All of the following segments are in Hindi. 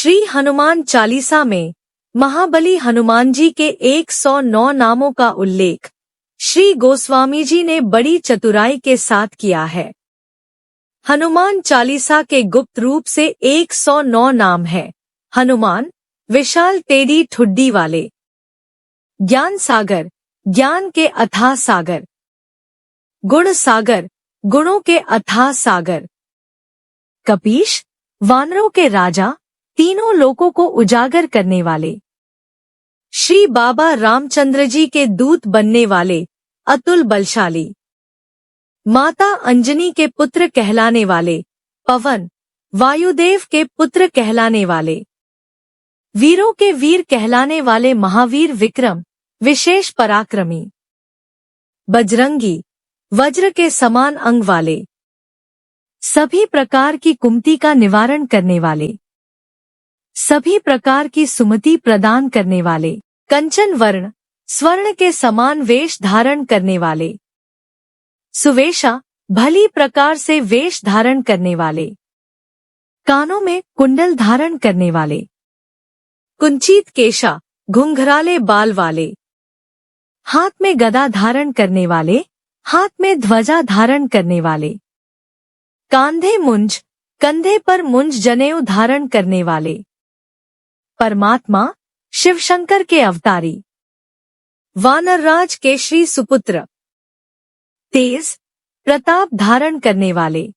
श्री हनुमान चालीसा में महाबली हनुमान जी के 109 नामों का उल्लेख श्री गोस्वामी जी ने बड़ी चतुराई के साथ किया है। हनुमान चालीसा के गुप्त रूप से 109 नाम है। हनुमान, विशाल टेढ़ी ठुड्डी वाले। ज्ञान सागर, ज्ञान के अथाह सागर। गुण सागर, गुणों के अथाह सागर। कपीश, वानरों के राजा, तीनों लोकों को उजागर करने वाले। श्री बाबा रामचंद्र जी के दूत बनने वाले, अतुल बलशाली। माता अंजनी के पुत्र कहलाने वाले, पवन, वायुदेव के पुत्र कहलाने वाले। वीरों के वीर कहलाने वाले महावीर विक्रम, विशेष पराक्रमी। बजरंगी, वज्र के समान अंग वाले। सभी प्रकार की कुमति का निवारण करने वाले। सभी प्रकार की सुमति प्रदान करने वाले। कंचन वर्ण, स्वर्ण के समान वेश धारण करने वाले। सुवेशा, भली प्रकार से वेश धारण करने वाले। कानों में कुंडल धारण करने वाले। कुंचित केशा, घुंघराले बाल वाले। हाथ में गदा धारण करने वाले, हाथ में ध्वजा धारण करने वाले। कांधे मुंज, कंधे पर मुंज जनेऊ धारण करने वाले। परमात्मा, शिवशंकर के अवतारी। वानरराज के श्री सुपुत्र। तेज, प्रताप धारण करने वाले।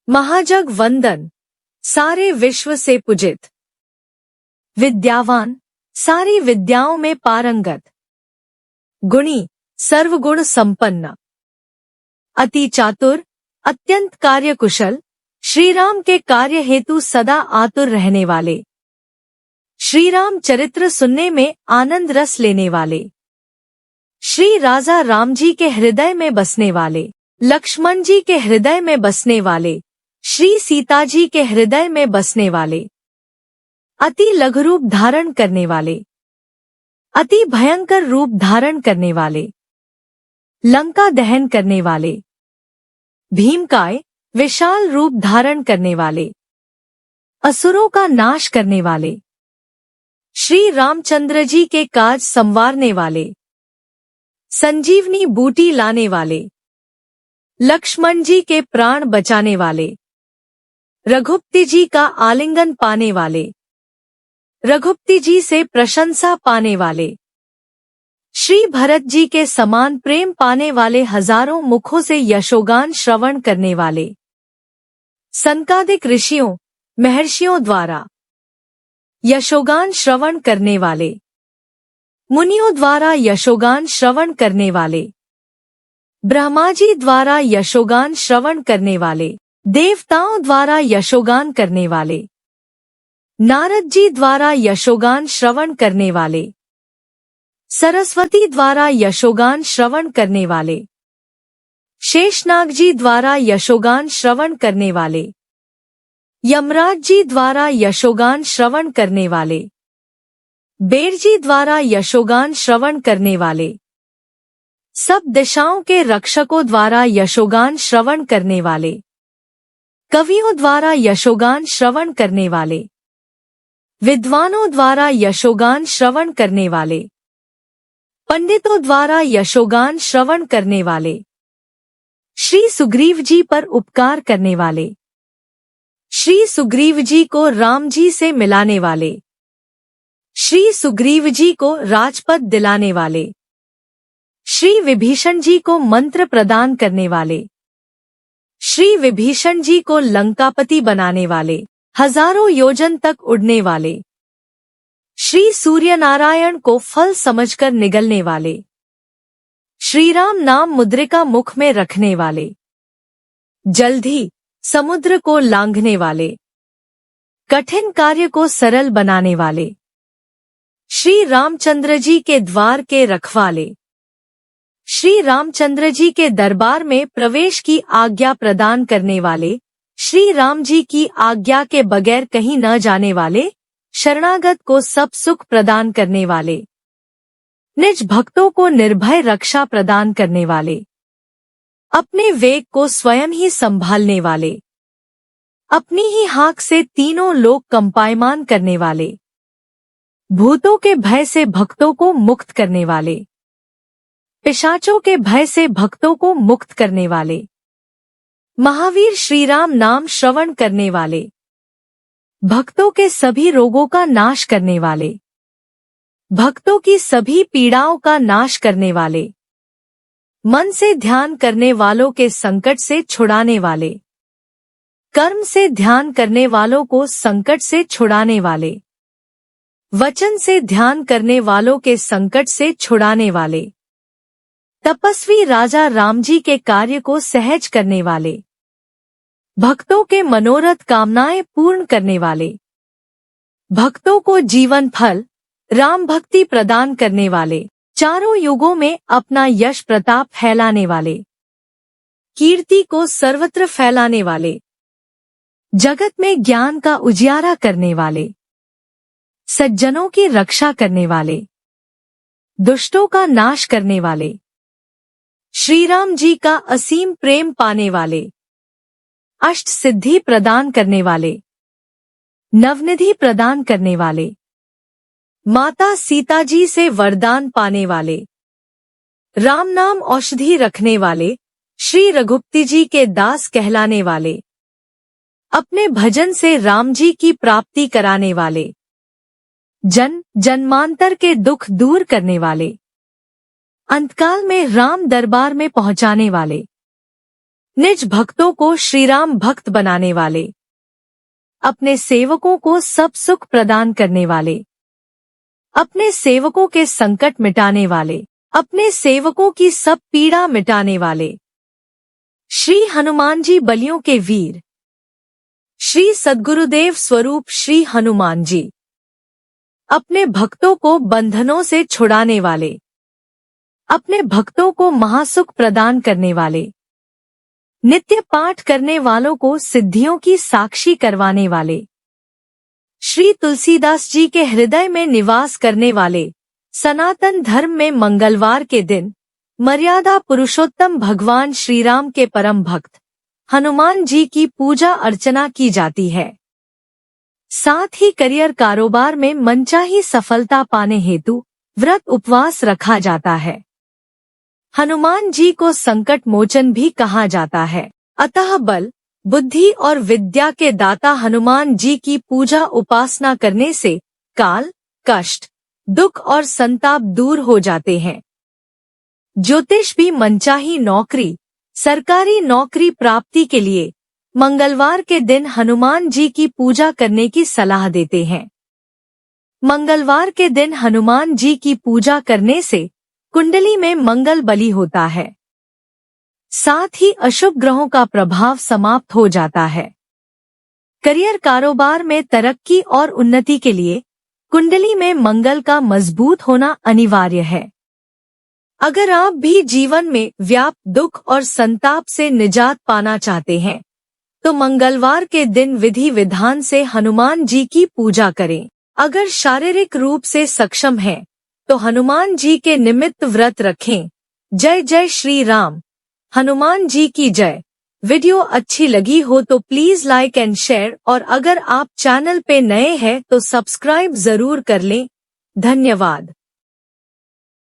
महाजग वंदन, सारे विश्व से पूजित। विद्यावान, सारी विद्याओं में पारंगत। गुणी, सर्वगुण संपन्न। अति चातुर, अत्यंत कार्यकुशल, श्रीराम के कार्य हेतु सदा आतुर रहने वाले। श्रीराम चरित्र सुनने में आनंद रस लेने वाले। श्री राजा राम जी के हृदय में बसने वाले। लक्ष्मण जी के हृदय में बसने वाले। श्री सीता जी के हृदय में बसने वाले। अति लघु रूप धारण करने वाले। अति भयंकर रूप धारण करने वाले। लंका दहन करने वाले। भीमकाय, विशाल रूप धारण करने वाले। असुरों का नाश करने वाले। श्री रामचंद्र जी के काज संवारने वाले। संजीवनी बूटी लाने वाले। लक्ष्मण जी के प्राण बचाने वाले। रघुपति जी का आलिंगन पाने वाले। रघुपति जी से प्रशंसा पाने वाले। श्री भरत जी के समान प्रेम पाने वाले, हजारों मुखों से यशोगान श्रवण करने वाले। संकादिक ऋषियों, महर्षियों द्वारा यशोगान श्रवण करने वाले। मुनियों द्वारा यशोगान श्रवण करने वाले। ब्रह्मा जी द्वारा यशोगान श्रवण करने वाले। देवताओं द्वारा यशोगान करने वाले। नारद जी द्वारा यशोगान श्रवण करने वाले। सरस्वती द्वारा यशोगान श्रवण करने वाले। शेषनाग जी द्वारा यशोगान श्रवण करने वाले। यमराज जी द्वारा यशोगान श्रवण करने वाले। बेर जी द्वारा यशोगान श्रवण करने वाले। सब दिशाओं के रक्षकों द्वारा यशोगान श्रवण करने वाले। कवियों द्वारा यशोगान श्रवण करने वाले। विद्वानों द्वारा यशोगान श्रवण करने वाले। पंडितों द्वारा यशोगान श्रवण करने वाले। श्री सुग्रीव जी पर उपकार करने वाले। श्री सुग्रीव जी को राम जी से मिलाने वाले। श्री सुग्रीव जी को राजपद दिलाने वाले। श्री विभीषण जी को मंत्र प्रदान करने वाले। श्री विभीषण जी को लंकापति बनाने वाले। हजारों योजन तक उड़ने वाले। श्री सूर्य नारायण को फल समझकर निगलने वाले। श्रीराम नाम मुद्रिका मुख में रखने वाले। जल्दी समुद्र को लांघने वाले। कठिन कार्य को सरल बनाने वाले। श्री रामचंद्र जी के द्वार के रखवाले। श्री रामचंद्र जी के दरबार में प्रवेश की आज्ञा प्रदान करने वाले। श्री राम जी की आज्ञा के बगैर कहीं न जाने वाले। शरणागत को सब सुख प्रदान करने वाले। निज भक्तों को निर्भय रक्षा प्रदान करने वाले। अपने वेग को स्वयं ही संभालने वाले। अपनी ही हाँक से तीनों लोक कंपायमान करने वाले, भूतों के भय से भक्तों को मुक्त करने वाले, पिशाचों के भय से भक्तों को मुक्त करने वाले, महावीर श्री राम नाम श्रवण करने वाले, भक्तों के सभी रोगों का नाश करने वाले, भक्तों की सभी पीड़ाओं का नाश करने वाले, मन से ध्यान करने वालों के संकट से छुड़ाने वाले, कर्म से ध्यान करने वालों को संकट से छुड़ाने वाले, वचन से ध्यान करने वालों के संकट से छुड़ाने वाले, तपस्वी राजा राम जी के कार्य को सहज करने वाले, भक्तों के मनोरथ कामनाएं पूर्ण करने वाले, भक्तों को जीवन फल राम भक्ति प्रदान करने वाले, चारों युगों में अपना यश प्रताप फैलाने वाले, कीर्ति को सर्वत्र फैलाने वाले, जगत में ज्ञान का उजियारा करने वाले, सज्जनों की रक्षा करने वाले, दुष्टों का नाश करने वाले, श्री राम जी का असीम प्रेम पाने वाले, अष्ट सिद्धि प्रदान करने वाले, नवनिधि प्रदान करने वाले, माता सीता जी से वरदान पाने वाले, राम नाम औषधि रखने वाले, श्री रघुपति जी के दास कहलाने वाले, अपने भजन से राम जी की प्राप्ति कराने वाले, जन जन्मांतर के दुख दूर करने वाले, अंतकाल में राम दरबार में पहुंचाने वाले, निज भक्तों को श्री राम भक्त बनाने वाले, अपने सेवकों को सब सुख प्रदान करने वाले, अपने सेवकों के संकट मिटाने वाले, अपने सेवकों की सब पीड़ा मिटाने वाले, श्री हनुमान जी बलियों के वीर, श्री सद्गुरुदेव स्वरूप श्री हनुमान जी, अपने भक्तों को बंधनों से छुड़ाने वाले, अपने भक्तों को महासुख प्रदान करने वाले, नित्य पाठ करने वालों को सिद्धियों की साक्षी करवाने वाले, श्री तुलसीदास जी के हृदय में निवास करने वाले, सनातन धर्म में मंगलवार के दिन मर्यादा पुरुषोत्तम भगवान श्री राम के परम भक्त हनुमान जी की पूजा अर्चना की जाती है। साथ ही करियर कारोबार में मनचाही सफलता पाने हेतु व्रत उपवास रखा जाता है। हनुमान जी को संकट मोचन भी कहा जाता है। अतः बल, बुद्धि और विद्या के दाता हनुमान जी की पूजा उपासना करने से काल, कष्ट, दुख और संताप दूर हो जाते हैं। ज्योतिष भी मनचाही नौकरी, सरकारी नौकरी प्राप्ति के लिए मंगलवार के दिन हनुमान जी की पूजा करने की सलाह देते हैं। मंगलवार के दिन हनुमान जी की पूजा करने से कुंडली में मंगल बली होता है। साथ ही अशुभ ग्रहों का प्रभाव समाप्त हो जाता है। करियर कारोबार में तरक्की और उन्नति के लिए कुंडली में मंगल का मजबूत होना अनिवार्य है। अगर आप भी जीवन में व्याप्त दुख और संताप से निजात पाना चाहते हैं, तो मंगलवार के दिन विधि विधान से हनुमान जी की पूजा करें। अगर शारीरिक रूप से सक्षम हैं, तो हनुमान जी के निमित्त व्रत रखें। जय जय श्री राम, हनुमान जी की जय। वीडियो अच्छी लगी हो तो प्लीज लाइक एंड शेयर, और अगर आप चैनल पे नए हैं तो सब्सक्राइब जरूर कर लें। धन्यवाद।